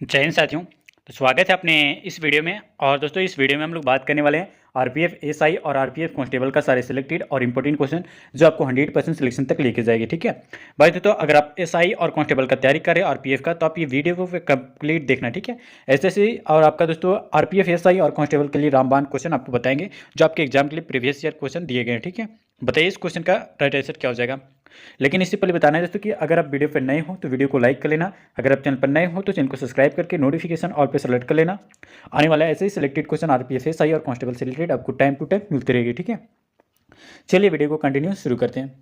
जय हिंद साथियों। तो स्वागत है अपने इस वीडियो में। और दोस्तों इस वीडियो में हम लोग बात करने वाले हैं आरपीएफ एसआई और आरपीएफ कांस्टेबल का सारे सिलेक्टेड और इंपॉर्टेंट क्वेश्चन जो आपको 100% सिलेक्शन तक लेके जाएगी। ठीक है भाई, तो अगर आप एसआई और कांस्टेबल का तैयारी करें आरपीएफ का, तो आप ये वीडियो को कंप्लीट देखना। ठीक है, ऐसे ऐसे और आपका दोस्तों आरपीएफ एसआई और कांस्टेबल के लिए रामबाण क्वेश्चन आपको बताएंगे जो आपके एग्जाम के लिए प्रीवियस ईयर क्वेश्चन दिए गए हैं। ठीक है, बताइए इस क्वेश्चन का राइट आंसर क्या हो जाएगा। लेकिन इससे पहले बताना है दोस्तों कि अगर आप वीडियो पर नए हो तो वीडियो को लाइक कर लेना। अगर आप चैनल पर नए हो तो चैनल को सब्सक्राइब करके नोटिफिकेशन ऑल पे सेलेक्ट कर लेना। आने वाला ऐसे ही सिलेक्टेड क्वेश्चन आरपीएफ एसआई और कांस्टेबल से रिलेटेड आपको टाइम टू टाइम मिलती रहेगी। ठीक है, चलिए वीडियो को कंटिन्यू शुरू करते हैं।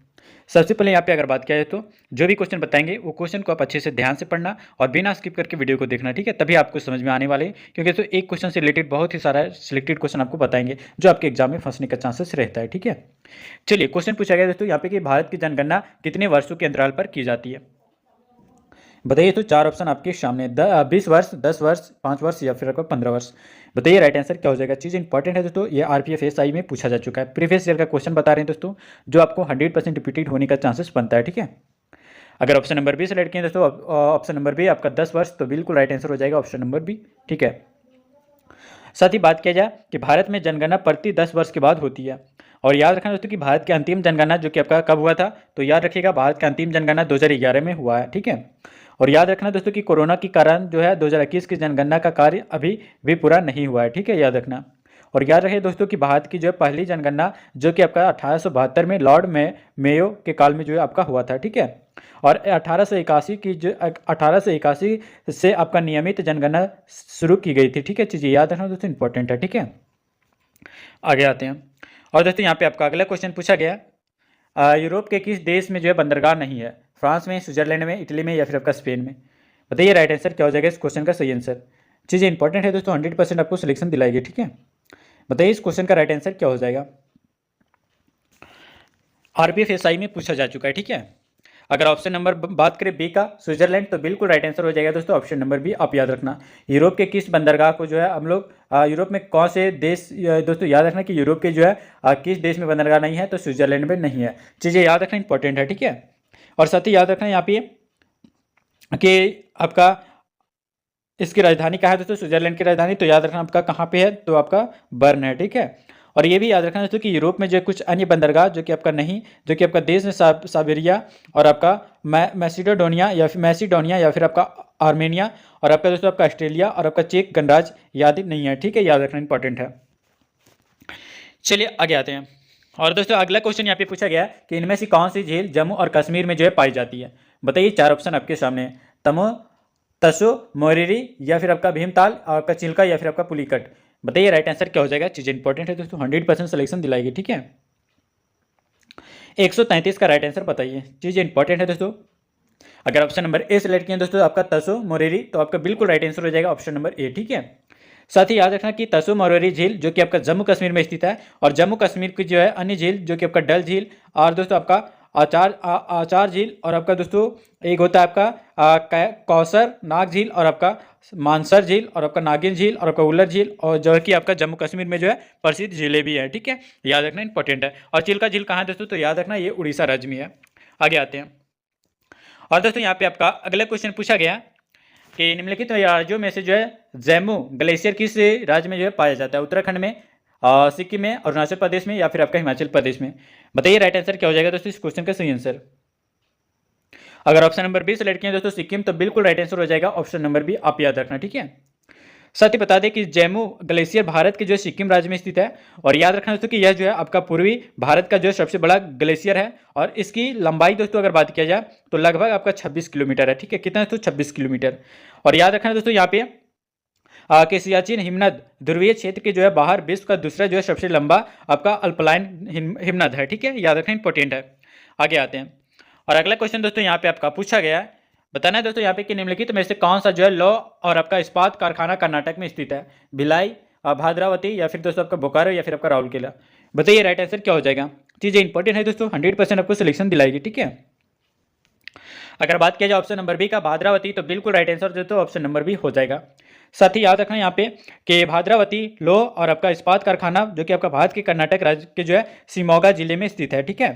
सबसे पहले यहाँ पे अगर बात किया जाए तो जो भी क्वेश्चन बताएंगे वो क्वेश्चन को आप अच्छे से ध्यान से पढ़ना और बिना स्किप करके वीडियो को देखना। ठीक है, तभी आपको समझ में आने वाले हैं, क्योंकि तो एक क्वेश्चन से रिलेटेड बहुत ही सारा सिलेक्टेड क्वेश्चन आपको बताएंगे जो आपके एग्जाम में फंसने का चांसेस रहता है। ठीक है, चलिए क्वेश्चन पूछा गया दोस्तों यहाँ पे कि भारत की जनगणना कितने वर्षों के अंतराल पर की जाती है। बताइए, तो चार ऑप्शन आपके सामने 20 वर्ष, 10 वर्ष, 5 वर्ष या फिर आपका 15 वर्ष। बताइए राइट आंसर क्या हो जाएगा। चीज़ इंपॉर्टेंट है दोस्तों, ये आरपीएफ एसआई में पूछा जा चुका है, प्रीवियस ईयर का क्वेश्चन बता रहे हैं दोस्तों, जो आपको 100% रिपीटेड होने का चांसेस बनता है। ठीक है, अगर ऑप्शन नंबर बी सेलेक्ट किए दोस्तों, ऑप्शन नंबर बी आपका 10 वर्ष, तो बिल्कुल राइट आंसर हो जाएगा ऑप्शन नंबर बी। ठीक है, साथ ही बात किया जाए कि भारत में जनगणना प्रति 10 वर्ष के बाद होती है। और याद रखना दोस्तों कि भारत की अंतिम जनगणना जो कि आपका कब हुआ था, तो याद रखिएगा भारत की अंतिम जनगणना 2011 में हुआ है। ठीक है, और याद रखना दोस्तों कि कोरोना के कारण जो है 2021 की जनगणना का कार्य अभी भी पूरा नहीं हुआ है। ठीक है, याद रखना। और याद रहे दोस्तों कि भारत की जो है पहली जनगणना जो कि आपका 1872 में लॉर्ड मेयो के काल में जो है आपका हुआ था। ठीक है, और 1881 की जो 1881 से आपका नियमित जनगणना शुरू की गई थी। ठीक है, चीज़ें याद रखना दोस्तों, इंपॉर्टेंट है। ठीक है, आगे आते हैं। और दोस्तों यहाँ पे आपका अगला क्वेश्चन पूछा गया, यूरोप के किस देश में जो है बंदरगाह नहीं है। फ्रांस में, स्विट्जरलैंड में, इटली में या फिर आपका स्पेन में। बताइए राइट आंसर क्या हो जाएगा इस क्वेश्चन का सही आंसर। चीज़ें इंपॉर्टेंट है दोस्तों, 100% आपको सिलेक्शन दिलाएगी। ठीक है, बताइए इस क्वेश्चन का राइट आंसर क्या हो जाएगा। आरपीएफ एसआई में पूछा जा चुका है। ठीक है, अगर ऑप्शन नंबर बात करें बी का स्विट्जरलैंड, तो बिल्कुल राइट आंसर हो जाएगा दोस्तों ऑप्शन नंबर बी। आप याद रखना यूरोप के किस बंदरगाह को जो है हम लोग यूरोप में कौन से देश, दोस्तों याद रखना कि यूरोप के जो है किस देश में बंदरगाह नहीं है, तो स्विट्जरलैंड में नहीं है। चीज़ें याद रखना इंपॉर्टेंट है। ठीक है, और साथ ही याद रखना यहाँ पे कि आपका इसकी राजधानी कहाँ है दोस्तों, स्विट्जरलैंड की राजधानी, तो याद रखना आपका कहाँ पे है, तो आपका बर्न है। ठीक है, और ये भी याद रखना दोस्तों कि यूरोप में जो कुछ अन्य बंदरगाह जो कि आपका नहीं, जो कि आपका देश में साइबेरिया और आपका मैसिडोनिया या फिर आपका आर्मेनिया और आपका दोस्तों आपका ऑस्ट्रेलिया और आपका चेक गणराज्य याद नहीं है। ठीक है, याद रखना इंपॉर्टेंट है। चलिए आगे आते हैं। और दोस्तों अगला क्वेश्चन यहाँ पे पूछा गया है कि इनमें से कौन सी झील जम्मू और कश्मीर में जो है पाई जाती है। बताइए, चार ऑप्शन आपके सामने है, तमो, तसो, मोरेरी या फिर आपका भीमताल और आपका चिल्का या फिर आपका पुलिकट। बताइए राइट आंसर क्या हो जाएगा। चीज़ें इंपॉर्टेंट है दोस्तों, 100% सिलेक्शन दिलाएगी। ठीक है, 133 का राइट आंसर बताइए। चीज़ें इंपॉर्टेंट है दोस्तों, अगर ऑप्शन नंबर ए सेलेक्ट किए दोस्तों आपका तसो मोरेरी, तो आपका बिल्कुल राइट आंसर हो जाएगा ऑप्शन नंबर ए। ठीक है, साथ ही याद रखना कि तसो मोरेरी झील जो कि आपका जम्मू कश्मीर में स्थित है, और जम्मू कश्मीर की जो है अन्य झील जो कि आपका डल झील और दोस्तों आपका आचार झील और आपका दोस्तों एक होता है आपका कौसर नाग झील और आपका मानसर झील और आपका नागिन झील और आपका उल्लर झील, और जो कि आपका जम्मू कश्मीर में जो है प्रसिद्ध झीलें भी है। ठीक है, याद रखना इंपॉर्टेंट है। और चिल्का झील कहाँ है दोस्तों, तो याद रखना ये उड़ीसा राज्य में है। आगे आते हैं। और दोस्तों यहाँ पे आपका अगला क्वेश्चन पूछा गया कि निम्नलिखित राज्यों में से जो है जैमू ग्लेशियर किस राज्य में जो है पाया जाता है। उत्तराखंड में, सिक्किम में, अरुणाचल प्रदेश में या फिर आपका हिमाचल प्रदेश में। बताइए राइट आंसर क्या हो जाएगा दोस्तों इस क्वेश्चन का सही आंसर। अगर ऑप्शन नंबर बी सेलेक्ट किया दोस्तों सिक्किम, तो बिल्कुल राइट आंसर हो जाएगा ऑप्शन नंबर बी। आप याद रखना। ठीक है, साथ ही बता दें कि जैमू ग्लेशियर भारत के जो सिक्किम राज्य में स्थित है, और याद रखना दोस्तों कि यह जो है आपका पूर्वी भारत का जो सबसे बड़ा ग्लेशियर है, और इसकी लंबाई दोस्तों अगर बात किया जाए तो लगभग आपका 26 किलोमीटर है। ठीक है, कितना दोस्तों 26 किलोमीटर। और याद रखना दोस्तों यहाँ पे कि सियाचिन हिमनद ध्रुवीय क्षेत्र के जो है बाहर विश्व का दूसरा जो है सबसे लंबा आपका अल्पलाइन हिमनद है। ठीक है, याद रखना इंपॉर्टेंट है। आगे आते हैं। और अगला क्वेश्चन दोस्तों यहाँ पे आपका पूछा गया है, बताना है दोस्तों यहाँ पे कि निम्नलिखित में से कौन सा जो है लौ और आपका इस्पात कारखाना कर्नाटक में स्थित है। भिलाई, भाद्रावती या फिर दोस्तों आपका बोकारो या फिर आपका राउरकेला। बताइए राइट आंसर क्या हो जाएगा। चीज़ें इंपॉर्टेंट है दोस्तों, 100% आपको सिलेक्शन दिलाएगी। ठीक है, अगर बात किया जाए ऑप्शन नंबर बी का भाद्रावती, तो बिल्कुल राइट आंसर जो तो ऑप्शन नंबर बी हो जाएगा। साथ ही याद रखना यहाँ पे कि भाद्रावती लोह और आपका इस्पात कारखाना जो कि आपका भारत के कर्नाटक राज्य के जो है शिमोगा जिले में स्थित है। ठीक है,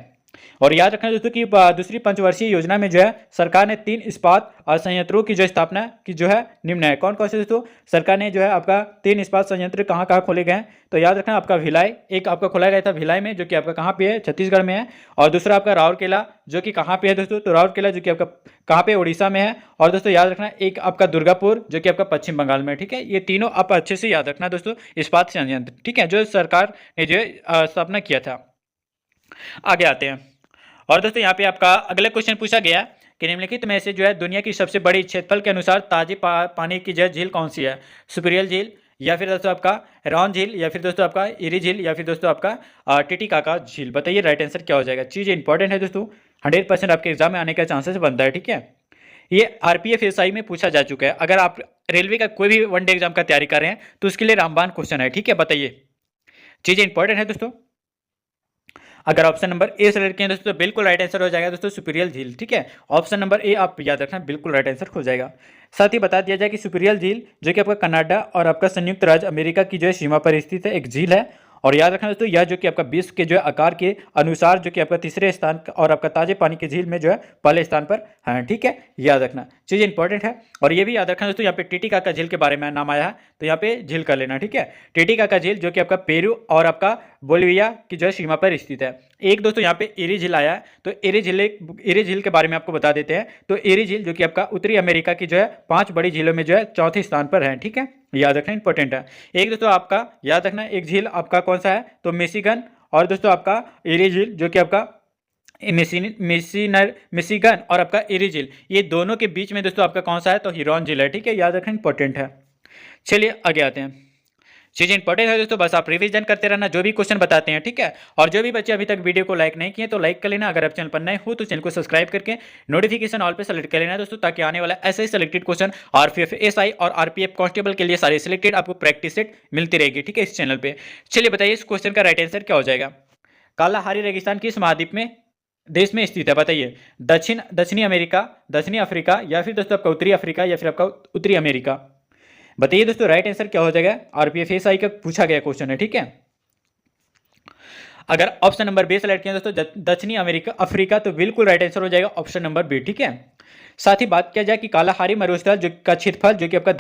और याद रखना दोस्तों कि दूसरी पंचवर्षीय योजना में जो है सरकार ने 3 इस्पात संयंत्रों की जो स्थापना की जो है निम्न है। कौन कौन से दोस्तों? सरकार ने जो है आपका 3 इस्पात संयंत्र कहाँ कहाँ खोले गए हैं? तो याद रखना आपका भिलाई, एक आपका खोला गया था भिलाई में, जो कि आपका कहाँ पे है? छत्तीसगढ़ में है। और दूसरा आपका राउरकेला, जो कि कहाँ पे है दोस्तों? तो राउरकेला जो कि आपका कहाँ पे? उड़ीसा में है। और दोस्तों याद रखना एक आपका दुर्गापुर, जो कि आपका पश्चिम बंगाल में है। ठीक है, ये तीनों आप अच्छे से याद रखना दोस्तों, इस्पात संयंत्र, ठीक है, जो सरकार ने जो है स्थापना किया था। आगे आते हैं। और दोस्तों यहाँ पे आपका अगला क्वेश्चन पूछा गया कि निम्नलिखित में से जो है दुनिया की सबसे बड़ी क्षेत्रफल के अनुसार ताजी पानी की जो झील कौन सी है? सुपीरियल झील, या फिर दोस्तों आपका रॉन झील, या फिर दोस्तों आपका इरी झील, या फिर दोस्तों आपका टिटिकाका झील। बताइए राइट आंसर क्या हो जाएगा। चीज़ इंपॉर्टेंट है दोस्तों, 100% आपके एग्जाम में आने का चांसेस बनता है। ठीक है, ये आरपीएफ एसआई में पूछा जा चुका है। अगर आप रेलवे का कोई भी वनडे एग्जाम का तैयारी कर रहे हैं तो उसके लिए रामबाण क्वेश्चन है। ठीक है, बताइए, चीज़ें इंपॉर्टेंट है दोस्तों। अगर ऑप्शन नंबर ए सेलेक्ट किया दोस्तों तो बिल्कुल राइट आंसर हो जाएगा दोस्तों, सुपीरियल झील। ठीक है, ऑप्शन नंबर ए आप याद रखना, बिल्कुल राइट आंसर हो जाएगा। साथ ही बता दिया जाए कि सुपीरियल झील जो कि आपका कनाडा और आपका संयुक्त राज्य अमेरिका की जो है सीमा पर स्थित है एक झील है। और याद रखना दोस्तों, यह जो कि आपका विश्व के जो है आकार के अनुसार जो कि आपका तीसरे स्थान और आपका ताजे पानी की झील में जो है पहले स्थान पर है। ठीक है, याद रखना, चीज़ इंपॉर्टेंट है। और ये भी याद रखना दोस्तों, यहाँ पे टिटिकाका झील के बारे में नाम आया है तो यहाँ पे झील कर लेना। ठीक है, टिटिकाका झील जो कि आपका पेरू और आपका बोलिविया की जो है सीमा पर स्थित है। एक दोस्तों यहाँ पे एरी झील आया है, तो एरी झील के बारे में आपको बता देते हैं। तो एरी झील जो कि आपका उत्तरी अमेरिका की जो है 5 बड़ी झीलों में जो है चौथे स्थान पर है। ठीक है, याद रखना, इंपॉर्टेंट है। एक दोस्तों आपका याद रखना, एक झील आपका कौन सा है? तो मिशिगन। और दोस्तों आपका एरी झील जो कि आपका मिशिगन और आपका एरी झील, ये दोनों के बीच में दोस्तों आपका कौन सा है? तो हिरॉन झील है। ठीक है, याद रखना, इंपॉर्टेंट है। चलिए आगे आते हैं। चीज़ इंपॉर्टेंट है दोस्तों, बस आप रिवीजन करते रहना जो भी क्वेश्चन बताते हैं। ठीक है, और जो भी बच्चे अभी तक वीडियो को लाइक नहीं किए तो लाइक कर लेना। अगर आप चैनल पर नए हो तो चैनल को सब्सक्राइब करके नोटिफिकेशन ऑल पे सेलेक्ट कर लेना दोस्तों, ताकि आने वाला ऐसे ही सिलेक्टेड क्वेश्चन आरपीएफ एसआई और आरपीएफ कांस्टेबल के लिए सारे सिलेक्टेड आपको प्रैक्टिस सेट मिलती रहेगी। ठीक है, इस चैनल पर। चलिए बताइए इस क्वेश्चन का राइट आंसर क्या हो जाएगा। कालाहारी रेगिस्तान किस महाद्वीप में देश में स्थित है? बताइए, दक्षिणी अमेरिका, दक्षिणी अफ्रीका, या फिर दोस्तों आपका उत्तरी अफ्रीका, या फिर आपका उत्तरी अमेरिका। बताइए दोस्तों राइट आंसर क्या हो जाएगा। आरपीएफ एसआई का पूछा गया क्वेश्चन है। ठीक है, अगर ऑप्शन नंबर बी सेलेक्ट किया दोस्तों दक्षिणी अमेरिका अफ्रीका, तो बिल्कुल राइट आंसर हो जाएगा ऑप्शन नंबर बी। ठीक है, साथ ही बात किया जाए कि कालाहारी मरुस्थल जो का क्षेत्रफल जो कि आपका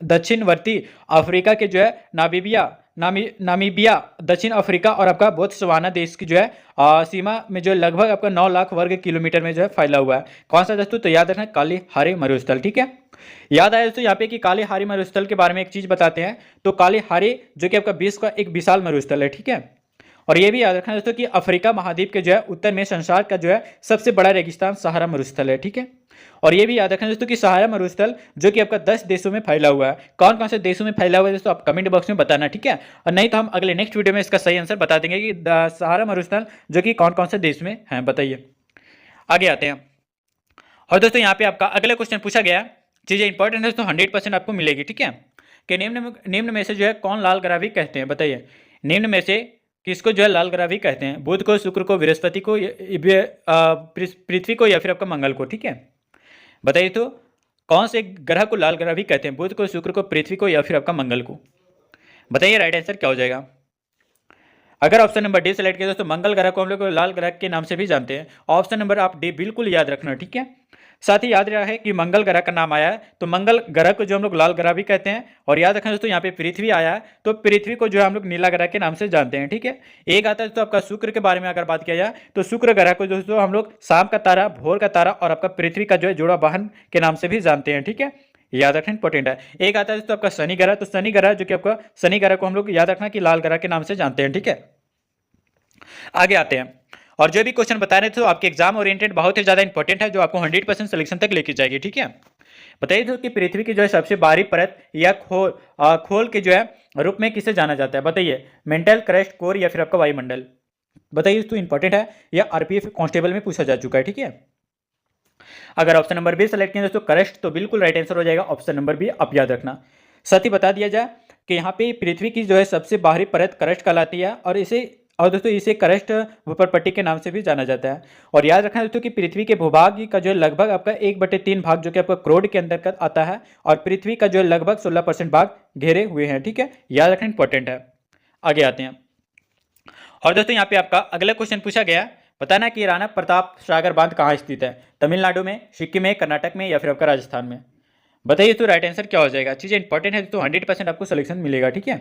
दक्षिणवर्ती अफ्रीका के जो है नामीबिया, दक्षिण अफ्रीका और आपका बोत्सवाना देश की जो है सीमा में जो लगभग आपका 9 लाख वर्ग किलोमीटर में जो है फैला हुआ है। कौन सा दोस्तों? तो याद रखना, कालीहारी मरुस्थल। ठीक है, याद आया दोस्तों यहाँ पे कि कालीहारी मरुस्थल के बारे में एक चीज बताते हैं। तो कालीहारी जो कि आपका विश्व का एक विशाल मरुस्थल है। ठीक है, और ये भी याद रखना दोस्तों कि अफ्रीका महाद्वीप के जो है उत्तर में संसार का जो है सबसे बड़ा रेगिस्तान सहारा मरुस्थल है। ठीक है, और ये भी याद रखना दोस्तों कि सहारा मरुस्थल जो कि आपका 10 देशों में फैला हुआ है। कौन कौन से देशों में फैला हुआ है दोस्तों आप कमेंट बॉक्स में बताना। ठीक है, और नहीं तो हम अगले नेक्स्ट वीडियो में इसका सही आंसर बता देंगे कि सहारा मरुस्थल जो कि कौन कौन से देश में है। बताइए, आगे आते हैं। और दोस्तों यहाँ पे आपका अगला क्वेश्चन पूछा गया, चीज़ें इंपॉर्टेंट है तो 100% आपको मिलेगी। ठीक है, कि निम्न में से जो है कौन लाल ग्रह भी कहते हैं? बताइए, निम्न में से किसको जो है लाल ग्रह भी कहते हैं? बुध को, शुक्र को, बृहस्पति को, पृथ्वी को, या फिर आपका मंगल को। ठीक है, बताइए तो कौन से ग्रह को लाल ग्रह भी कहते हैं? बुध को, शुक्र को, पृथ्वी को, या फिर आपका मंगल को। बताइए राइट आंसर क्या हो जाएगा। अगर ऑप्शन नंबर डी सेलेक्ट किया दोस्तों मंगल ग्रह को हम लोग लाल ग्रह के नाम से भी जानते हैं। ऑप्शन नंबर आप डी बिल्कुल याद रखना। ठीक है, साथ ही याद रहा है कि मंगल ग्रह का नाम आया है, तो मंगल ग्रह को जो हम लोग लाल ग्रह भी कहते हैं। और याद रखना दोस्तों यहाँ पे पृथ्वी आया है, तो पृथ्वी को जो है हम लोग नीला ग्रह के नाम से जानते हैं। ठीक है, एक आता है दोस्तों आपका शुक्र के बारे में अगर बात किया जाए तो शुक्र ग्रह को दोस्तों हम लोग शाम का तारा, भोर का तारा और आपका पृथ्वी का जो है जोड़ा वाहन के नाम से भी जानते हैं। ठीक है, याद रखना इंपॉर्टेंट है। एक आता है दोस्तों आपका शनि ग्रह, तो शनि ग्रह जो कि आपका शनि ग्रह को हम लोग याद रखना कि लाल ग्रह के नाम से जानते हैं। ठीक है, आगे आते हैं। और जो भी क्वेश्चन बता रहे थे तो आपके एग्जाम ओरिएंटेड बहुत ही ज्यादा इंपॉर्टेंट है, जो आपको 100% सिलेक्शन तक लेके जाएगी। ठीक है, बताइए तो कि पृथ्वी की जो है सबसे बाहरी परत या खोल के जो है रूप में किसे जाना जाता है? बताइए, मेंटल, क्रस्ट, कोर, या फिर आपका वायुमंडल। बताइए, तो इंपॉर्टेंट है, यह आरपीएफ कांस्टेबल में पूछा जा चुका है। ठीक है, अगर ऑप्शन नंबर बी सेलेक्ट किया दोस्तों क्रस्ट, तो बिल्कुल राइट आंसर हो जाएगा ऑप्शन नंबर बी, आप याद रखना। साथ ही बता दिया जाए कि यहाँ पे पृथ्वी की जो है सबसे बाहरी परत क्रस्ट कहलाती है, और दोस्तों इसे क्रस्ट भूपटपट्टी के नाम से भी जाना जाता है। और याद रखना दोस्तों कि पृथ्वी के भूभाग का जो है लगभग आपका 1/3 भाग जो कि आपका क्रोड के अंतर्गत आता है, और पृथ्वी का जो है लगभग 16% भाग घेरे हुए हैं। ठीक है, याद रखना इंपॉर्टेंट है। आगे आते हैं। और दोस्तों यहाँ पे आपका अगला क्वेश्चन पूछा गया, बताना कि राणा प्रताप सागर बांध कहाँ स्थित है, तमिलनाडु में, सिक्किम में, कर्नाटक में या फिर आपका राजस्थान में। बताइए तो राइट आंसर क्या हो जाएगा। चीज़ें इंपॉर्टेंट है तो 100% आपको सिलेक्शन मिलेगा, ठीक है।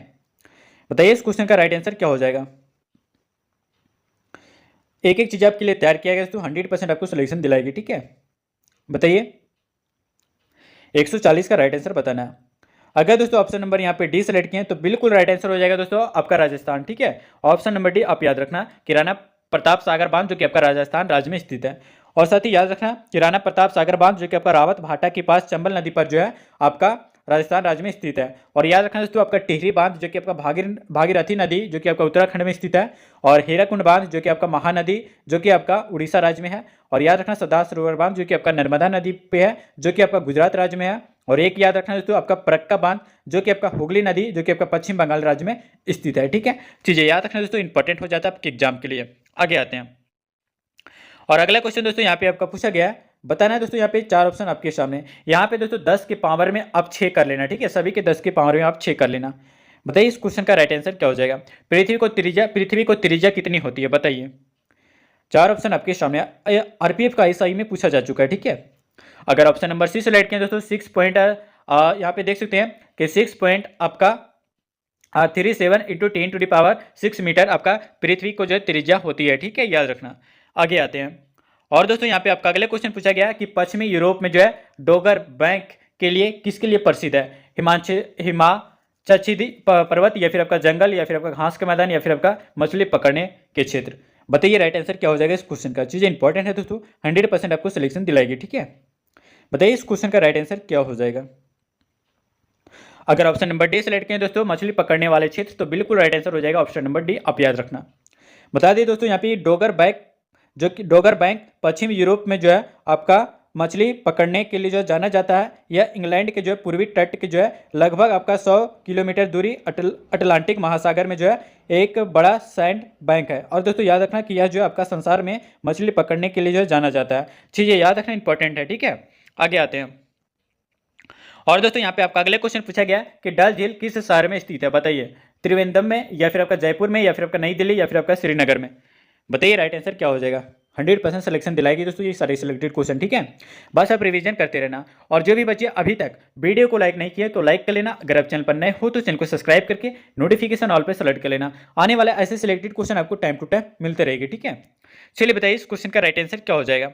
बताइए इस क्वेश्चन का राइट आंसर क्या हो जाएगा। एक एक चीज़ आपके लिए तैयार किया गया तो 100% आपको सिलेक्शन दिलाएगी, ठीक है। बताइए 140 का राइट आंसर बताना है। अगर दोस्तों ऑप्शन नंबर यहाँ पे डी सेलेक्ट किए तो बिल्कुल राइट आंसर हो जाएगा दोस्तों आपका राजस्थान, ठीक है। ऑप्शन नंबर डी आप याद रखना कि राणा प्रताप सागर बांध जो कि आपका राजस्थान राज्य में स्थित है। और साथ ही याद रखना कि राणा प्रताप सागर बांध जो कि आपका रावत भाटा के पास चंबल नदी पर जो है आपका राजस्थान राज्य में स्थित है। और याद रखना दोस्तों आपका टिहरी बांध जो कि आपका भागीरथी नदी जो कि आपका उत्तराखंड में स्थित है। और हीराकुंड बांध जो कि आपका महानदी जो कि आपका उड़ीसा राज्य में है। और याद रखना सरदार सरोवर बांध जो कि आपका नर्मदा नदी पे है जो कि आपका गुजरात राज्य में है। और एक याद रखना दोस्तों आपका फरक्का बांध जो कि आपका हुगली नदी जो कि आपका पश्चिम बंगाल राज्य में स्थित है, ठीक है। चीजें याद रखना दोस्तों इंपॉर्टेंट हो जाता है आपके एग्जाम के लिए। आगे आते हैं और अगला क्वेश्चन दोस्तों यहाँ पे आपका पूछा गया है। बताना है दोस्तों यहाँ पे 4 ऑप्शन आपके सामने। यहाँ पे दोस्तों 10 के पावर में आप 6 कर लेना, ठीक है। सभी के 10 के पावर में आप 6 कर लेना। बताइए इस क्वेश्चन का राइट आंसर क्या हो जाएगा। पृथ्वी को त्रिज्या कितनी होती है, बताइए। 4 ऑप्शन आपके सामने। आरपीएफ का एसआई में पूछा जा चुका है, ठीक है। अगर ऑप्शन नंबर सी सेलेक्ट किया दोस्तों 6 पॉइंट यहाँ पे देख सकते हैं कि 6 पॉइंट आपका 37 इंटू 10⁻6 मीटर आपका पृथ्वी को जो है त्रिज्या होती है, ठीक है, याद रखना। आगे आते हैं और दोस्तों यहाँ पे आपका अगले क्वेश्चन पूछा गया कि पश्चिमी यूरोप में जो है डोगर बैंक के लिए किसके लिए प्रसिद्ध है। हिमाचल पर्वत या फिर आपका जंगल या फिर आपका घास का मैदान या फिर आपका मछली पकड़ने के क्षेत्र। बताइए राइट आंसर क्या हो जाएगा इस क्वेश्चन का। चीज़ें इंपॉर्टेंट है दोस्तों, 100% आपको सिलेक्शन दिलाएगी, ठीक है। बताइए इस क्वेश्चन का राइट आंसर क्या हो जाएगा। अगर ऑप्शन नंबर डी सेलेक्ट करें दोस्तों मछली पकड़ने वाले क्षेत्र तो बिल्कुल राइट आंसर हो जाएगा ऑप्शन नंबर डी, आप याद रखना। बता दें दोस्तों यहाँ पे डोगर बैंक पश्चिमी यूरोप में जो है आपका मछली पकड़ने के लिए जो जाना जाता है। यह इंग्लैंड के जो है पूर्वी तट के जो है लगभग आपका 100 किलोमीटर दूरी अटलांटिक महासागर में जो है एक बड़ा सैंड बैंक है। और दोस्तों याद रखना कि यह जो है आपका संसार में मछली पकड़ने के लिए जो है जाना जाता है। चीज़ें याद रखना इंपॉर्टेंट है, ठीक है। आगे आते हैं और दोस्तों यहाँ पे आपका अगले क्वेश्चन पूछा गया कि डल झील किस शहर में स्थित है। बताइए त्रिवेंद्रम में या फिर आपका जयपुर में या फिर आपका नई दिल्ली या फिर आपका श्रीनगर में। बताइए राइट आंसर क्या हो जाएगा। 100% सिलेक्शन दिलाएगी दोस्तों ये सारे सिलेक्टेड क्वेश्चन, ठीक है। बस आप रिवीजन करते रहना। और जो भी बच्चे अभी तक वीडियो को लाइक नहीं किए तो लाइक कर लेना। अगर आप चैनल पर नए हो तो चैनल को सब्सक्राइब करके नोटिफिकेशन ऑल पे सेलेक्ट कर लेना। आने वाले ऐसे सिलेक्टेड क्वेश्चन आपको टाइम टू टाइम मिलते रहेंगे, ठीक है। चलिए बताइए इस क्वेश्चन का राइट आंसर क्या हो जाएगा।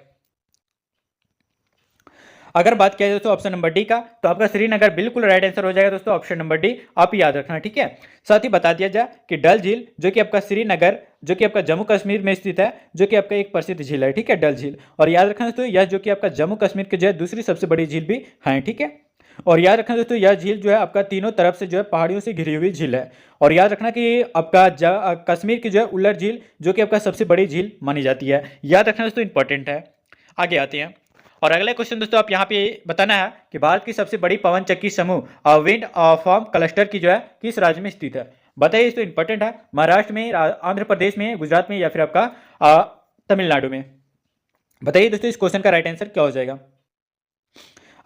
अगर बात किया जाए दोस्तों ऑप्शन नंबर डी का तो आपका श्रीनगर बिल्कुल राइट आंसर हो जाएगा दोस्तों, ऑप्शन नंबर डी आप याद रखना, ठीक है। साथ ही बता दिया जाए कि डल झील जो कि आपका श्रीनगर जो कि आपका जम्मू कश्मीर में स्थित है जो कि आपका एक प्रसिद्ध झील है, ठीक है, डल झील। और याद रखना दोस्तों यह जो कि आपका जम्मू कश्मीर की जो है दूसरी सबसे बड़ी झील भी है, ठीक है। और याद रखना दोस्तों यह झील जो है आपका तीनों तरफ से जो है पहाड़ियों से घिरी हुई झील है। और याद रखना कि आपका कश्मीर की जो है उल्लर झील जो कि आपका सबसे बड़ी झील मानी जाती है। याद रखना दोस्तों इंपॉर्टेंट है। आगे आते हैं और अगला क्वेश्चन दोस्तों आप यहाँ पे बताना है कि भारत की सबसे बड़ी पवन चक्की समूह विंड फार्म क्लस्टर की जो है किस राज्य में स्थित है। बताइए तो इंपॉर्टेंट है, महाराष्ट्र में, आंध्र प्रदेश में, गुजरात में या फिर आपका तमिलनाडु में। बताइए दोस्तों इस क्वेश्चन का राइट आंसर क्या हो जाएगा।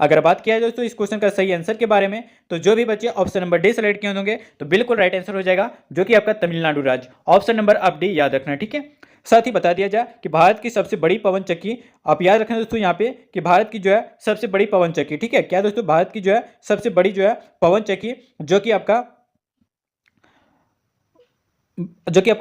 अगर बात किया जाए दोस्तों इस क्वेश्चन का सही आंसर के बारे में तो जो भी बच्चे ऑप्शन नंबर डी सेलेक्ट किए होंगे तो बिल्कुल राइट आंसर हो जाएगा जो कि आपका तमिलनाडु राज्य। ऑप्शन नंबर आप डी याद रखना, ठीक है। साथ ही बता दिया जाए कि भारत की सबसे बड़ी पवन चक्की आप याद रखना दोस्तों यहाँ पे कि भारत की जो है सबसे बड़ी पवन चक्की, ठीक है, क्या दोस्तों भारत की जो है सबसे बड़ी जो है पवन चक्की जो कि आपका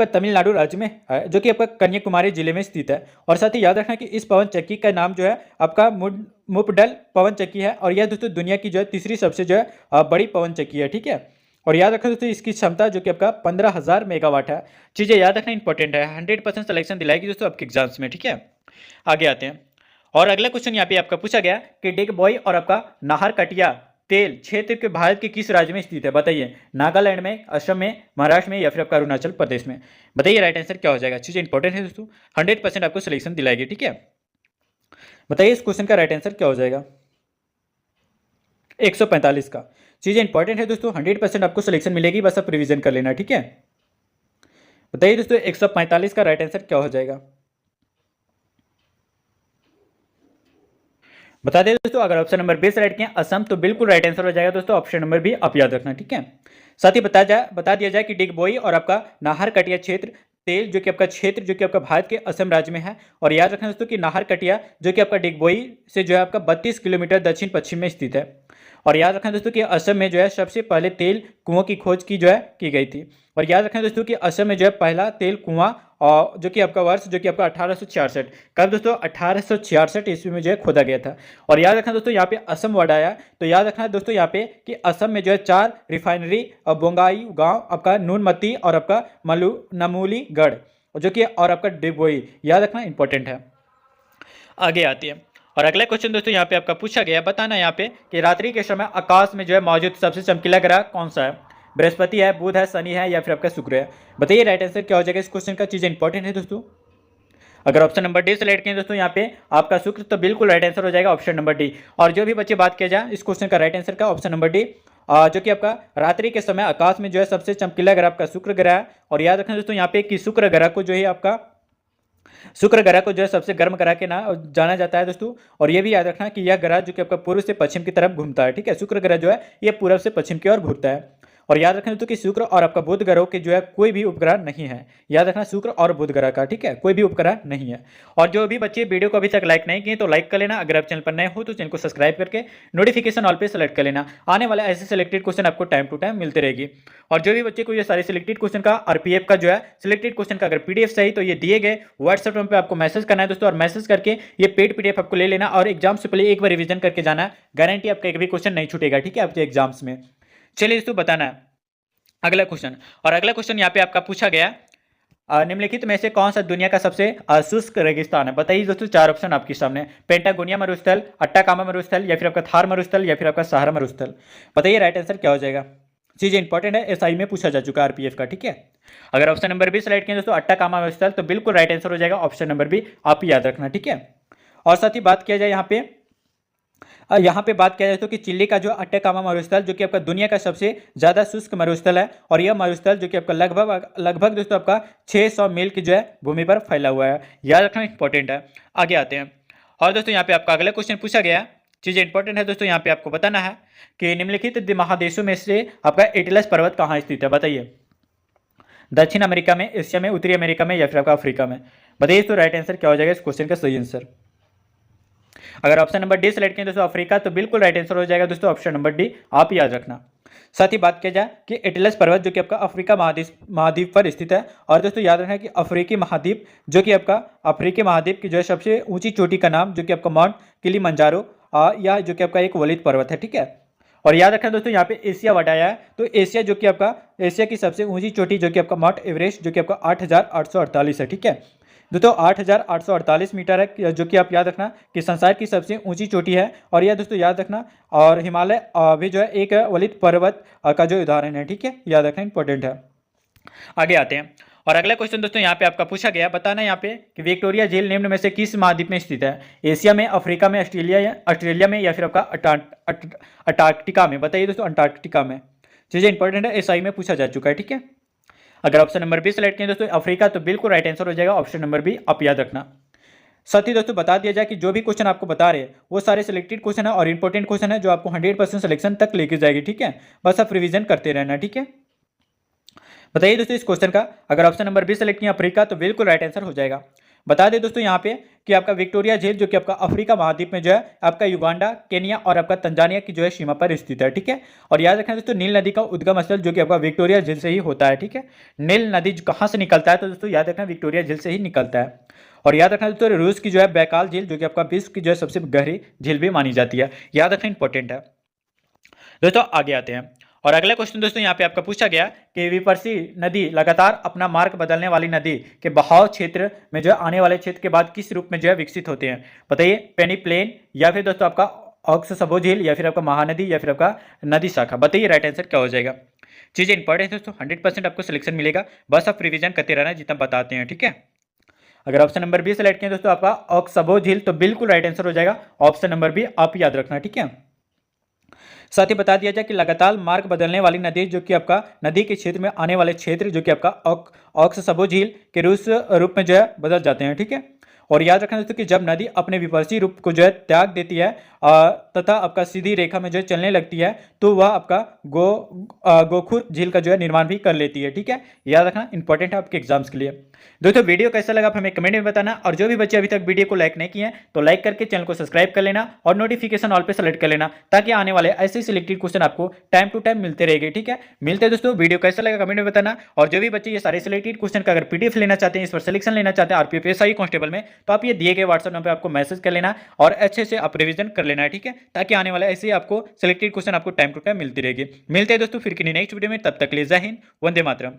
तमिलनाडु राज्य में है जो कि आपका कन्याकुमारी जिले में स्थित है। और साथ ही याद रखना कि इस पवन चक्की का नाम जो है आपका मुपडल पवन चक्की है। और यह दोस्तों दुनिया की जो है तीसरी सबसे जो है बड़ी पवन चक्की है, ठीक है। और याद रखना दोस्तों इसकी क्षमता जो कि आपका 15,000 मेगावाट है। चीज़ें याद रखना इंपॉर्टेंट है, 100% सिलेक्शन दिलाएगी दोस्तों आपके एग्जाम्स में, ठीक है। आगे आते हैं और अगला क्वेश्चन यहाँ पे आपका पूछा गया कि डिग बॉय और आपका नाहर कटिया तेल क्षेत्र के भारत के किस राज्य में स्थित है। बताइए नागालैंड में, असम में, महाराष्ट्र में या फिर आपका अरुणाचल प्रदेश में। बताइए राइट आंसर क्या हो जाएगा। चीज़ें इंपॉर्टेंट है दोस्तों, 100% आपको सिलेक्शन दिलाएगी, ठीक है। बताइए इस क्वेश्चन का राइट आंसर क्या हो जाएगा। 145 का। चीज़ें इंपॉर्टेंट है दोस्तों, 100% आपको सिलेक्शन मिलेगी, बस आप रिवीजन कर लेना, ठीक है। बताइए दोस्तों 145 का राइट आंसर क्या हो जाएगा। बता दें दोस्तों अगर ऑप्शन नंबर बी सेलेक्ट किया असम तो बिल्कुल राइट आंसर हो जाएगा दोस्तों, ऑप्शन नंबर बी आप याद रखना, ठीक है। साथ ही बता दिया जाए कि डिगबोई और आपका नाहर कटिया क्षेत्र तेल जो कि आपका क्षेत्र जो कि आपका भारत के असम राज्य में है। और याद रखना दोस्तों कि नाहरकटिया जो कि आपका डिगबोई से जो है आपका 32 किलोमीटर दक्षिण पश्चिम में स्थित है। और याद रखना दोस्तों कि असम में जो है सबसे पहले तेल कुओं की खोज की जो है की गई थी। और याद रखना दोस्तों कि असम में जो है पहला तेल कुआं और जो कि आपका वर्ष जो कि आपका 1866 कब दोस्तों 1866 ईस्वी में जो है खोदा गया था। और याद रखना दोस्तों यहाँ पे असम वर्ड आया तो याद रखना दोस्तों यहाँ पे कि असम में जो है 4 रिफाइनरी और बोंगाई गांव आपका नूनमती और आपका नमूलीगढ़ जो कि और आपका डिगबोई याद रखना इंपॉर्टेंट है। आगे आती है और अगला क्वेश्चन दोस्तों यहाँ पे आपका पूछा गया बताना यहाँ पे कि रात्रि के समय आकाश में जो है मौजूद सबसे चमकीला ग्रह कौन सा है। बृहस्पति है, बुध है, शनि है या फिर आपका शुक्र है। बताइए राइट आंसर क्या हो जाएगा इस क्वेश्चन का। चीज़ इंपॉर्टेंट है दोस्तों। अगर ऑप्शन नंबर डी सेलेक्ट किए दोस्तों यहाँ पे आपका शुक्र तो बिल्कुल राइट आंसर हो जाएगा ऑप्शन नंबर डी। और जो भी बच्चे बात किया जाए इस क्वेश्चन का राइट आंसर का ऑप्शन नंबर डी जो कि आपका रात्रि के समय आकाश में जो है सबसे चमकीला ग्रह आपका शुक्र ग्रह है। और याद रखना दोस्तों यहाँ पे कि शुक्र ग्रह को जो है आपका शुक्र ग्रह को जो है सबसे गर्म ग्रह के नाम जाना जाता है दोस्तों। और ये भी याद रखना कि यह ग्रह जो कि आपका पूर्व से पश्चिम की तरफ घूमता है। ठीक है, शुक्र ग्रह जो है ये पूर्व से पश्चिम की ओर घूमता है। और याद रखना दोस्तों कि शुक्र और आपका बुध ग्रहों के जो है कोई भी उपग्रह नहीं है। याद रखना शुक्र और बुध ग्रह का, ठीक है, कोई भी उपग्रह नहीं है। और जो भी बच्चे वीडियो को अभी तक लाइक नहीं किए तो लाइक कर लेना। अगर आप चैनल पर नए हो तो चैनल को सब्सक्राइब करके नोटिफिकेशन ऑल पे सेलेक्ट कर लेना। आने वाले ऐसे सिलेक्टेड क्वेश्चन आपको टाइम टू टाइम मिलते रहेगी। और जो भी बच्चे को ये सारे सिलेक्टेड क्वेश्चन का आरपीएफ का जो है सिलेक्टेड क्वेश्चन का अगर पीडीएफ चाहिए तो ये दिए गए व्हाट्सएप नंबर पे आपको मैसेज करना है दोस्तों। और मैसेज करके ये पेड पीडीएफ आपको ले लेना और एग्जाम से पहले एक बार रिवीजन करके जाना है। गारंटी आपका एक भी क्वेश्चन नहीं छूटेगा, ठीक है, आपके एग्जाम्स में। चलिए दोस्तों बताना है अगला क्वेश्चन। और अगला क्वेश्चन यहाँ पे आपका पूछा गया निम्नलिखित में से कौन सा दुनिया का सबसे शुष्क रेगिस्तान है। बताइए दोस्तों, चार ऑप्शन आपके सामने, पेंटागोनिया मरुस्थल, अट्टाकामा मरुस्थल या फिर आपका थार मरुस्थल या फिर आपका सहारा मरुस्थल। बताइए राइट आंसर क्या हो जाएगा। चीज़ इंपॉर्टेंट है, एसआई में पूछा जा चुका है आरपीएफ का, ठीक है। अगर ऑप्शन नंबर बी सेलेक्ट किया दोस्तों अट्टाकामा मरुस्थल तो बिल्कुल राइट आंसर हो जाएगा ऑप्शन नंबर बी, आप याद रखना, ठीक है। और साथ ही बात किया जाए यहाँ पे बात किया जाए तो कि चिल्ली का जो अट्टाकामा मरुस्थल जो कि आपका दुनिया का सबसे ज़्यादा शुष्क मरुस्थल है। और यह मरुस्थल जो कि आपका लगभग दोस्तों आपका 600 मील की जो है भूमि पर फैला हुआ है। याद रखना इंपॉर्टेंट है। आगे आते हैं और दोस्तों यहाँ पे आपका अगला क्वेश्चन पूछा गया, चीज़ें इंपॉर्टेंट है दोस्तों। यहाँ पे आपको बताना है कि निम्नलिखित महादेशों में से आपका एटलस पर्वत कहाँ स्थित है। बताइए, दक्षिण अमेरिका में, एशिया में, उत्तरी अमेरिका में या फिर आपका अफ्रीका में। बताइए तो राइट आंसर क्या हो जाएगा इस क्वेश्चन का सही आंसर। अगर ऑप्शन नंबर डी सेलेक्ट किया दोस्तों अफ्रीका तो बिल्कुल राइट आंसर हो जाएगा दोस्तों ऑप्शन नंबर डी, आप याद रखना। साथ ही बात किया जाए कि एटलस पर्वत जो कि आपका अफ्रीका महाद्वीप पर स्थित है। और दोस्तों याद रखना कि अफ्रीकी महाद्वीप जो कि आपका अफ्रीकी महाद्वीप की जो है सबसे ऊंची चोटी का नाम जो कि आपका माउंट किलिमंजारो या जो कि आपका एक वलित पर्वत है, ठीक है। और याद रखना दोस्तों यहाँ पे एशिया वर्ड आया है तो एशिया जो कि आपका एशिया की सबसे ऊंची चोटी जो कि आपका माउंट एवरेस्ट जो कि आपका 8,848 है, ठीक है। दोस्तों 8,848 मीटर है जो कि आप याद रखना कि संसार की सबसे ऊंची चोटी है। और यह दोस्तों याद रखना और हिमालय भी जो है एक वलित पर्वत का जो उदाहरण है, ठीक है, याद रखना इंपॉर्टेंट है। आगे आते हैं और अगला क्वेश्चन दोस्तों यहाँ पे आपका पूछा गया, बताना यहाँ पे कि विक्टोरिया झील निम्न में से किस महाद्वीप में स्थित है। एशिया में, अफ्रीका में, ऑस्ट्रेलिया में या फिर आपका अंटार्कटिका में। बताइए दोस्तों अंटार्कटिका में। चीज़ें इंपॉर्टेंट है, एसआई में पूछा जा चुका है, ठीक है। अगर ऑप्शन नंबर बी सेलेक्ट किए दोस्तों अफ्रीका तो बिल्कुल राइट आंसर हो जाएगा ऑप्शन नंबर बी, आप याद रखना। साथ ही दोस्तों बता दिया जाए कि जो भी क्वेश्चन आपको बता रहे हैं वो सारे सिलेक्टेड क्वेश्चन है और इंपॉर्टेंट क्वेश्चन है जो आपको 100% सिलेक्शन तक लेके जाएगी, ठीक है। बस आप रिवीजन करते रहना, ठीक है। बताइए दोस्तों इस क्वेश्चन का अगर ऑप्शन नंबर बी सेलेक्ट किया अफ्रीका तो बिल्कुल राइट आंसर हो जाएगा। बता दें दोस्तों यहाँ पे कि आपका विक्टोरिया झील जो कि आपका अफ्रीका महाद्वीप में जो है आपका युगांडा, केनिया और आपका तंजानिया की जो है सीमा पर स्थित है, ठीक है। और याद रखना दोस्तों नील नदी का उद्गम स्थल जो कि आपका विक्टोरिया झील से ही होता है, ठीक है। नील नदी कहाँ से निकलता है तो दोस्तों याद रखना विक्टोरिया झील से ही निकलता है। और याद रखना दोस्तों रूस की जो है बैकाल झील जो कि आपका विश्व की जो है सबसे गहरी झील भी मानी जाती है। याद रखना इंपॉर्टेंट है दोस्तों। आगे आते हैं और अगला क्वेश्चन दोस्तों यहाँ पे आपका पूछा गया कि विपर्सी नदी लगातार अपना मार्ग बदलने वाली नदी के बहाव क्षेत्र में जो आने वाले क्षेत्र के बाद किस रूप में जो है विकसित होते हैं। बताइए, पेनीप्लेन या फिर दोस्तों आपका ऑक्सबो झील या फिर आपका महानदी या फिर आपका नदी शाखा। बताइए राइट आंसर क्या हो जाएगा। चीज़ें इंपॉर्टेंट है दोस्तों, 100% आपको सिलेक्शन मिलेगा, बस आप रिविजन करते रहना जितना बताते हैं, ठीक है। अगर ऑप्शन नंबर बी सेलेक्ट किया दोस्तों आपका ऑक्सबो झील तो बिल्कुल राइट आंसर हो जाएगा ऑप्शन नंबर बी, आप याद रखना, ठीक है। साथ ही बता दिया जाए कि लगातार मार्ग बदलने वाली नदी जो कि आपका नदी के क्षेत्र में आने वाले क्षेत्र जो कि आपका ऑक्सबो झील के रूप में जो है बदल जाते हैं, ठीक है। और याद रखना दोस्तों कि जब नदी अपने विपरीत रूप को जो है त्याग देती है तथा आपका सीधी रेखा में जो है चलने लगती है, तो वह आपका गोखुर झील का जो है निर्माण भी कर लेती है। ठीक है, याद रखना, इंपॉर्टेंट है आपके एग्जाम्स के लिए। दोस्तों वीडियो कैसा लगा आप हमें कमेंट में बताना, और जो भी बच्चे अभी तक वीडियो को लाइक नहीं किए हैं तो लाइक करके चैनल को सब्सक्राइब कर लेना और नोटिफिकेशन ऑल पे सेलेक्ट कर लेना, ताकि आने वाले ऐसे सिलेक्टेड क्वेश्चन आपको टाइम टू टाइम मिलते रहेंगे। ठीक है, मिलते हैं दोस्तों, वीडियो कैसा लगा कमेंट में बताना। और जो भी बच्चे ये सारे सिलेक्टेड क्वेश्चन का अगर पीडीएफ लेना चाहते हैं, इस पर सिलेक्शन लेना चाहते हैं आरपीएफ एसआई कांस्टेबल में, तो आप ये दिए गए व्हाट्सएप नंबर पर आपको मैसेज कर लेना और अच्छे से आप रिवीजन कर लेना है। ठीक है, ताकि आने वाले ऐसे आपको सिलेक्टेड क्वेश्चन आपको टाइम टू टाइम मिलती रहेगी। मिलते हैं दोस्तों फिर किसी नेक्स्ट वीडियो में, तब तक के लिए जय हिंद, वंदे मातरम।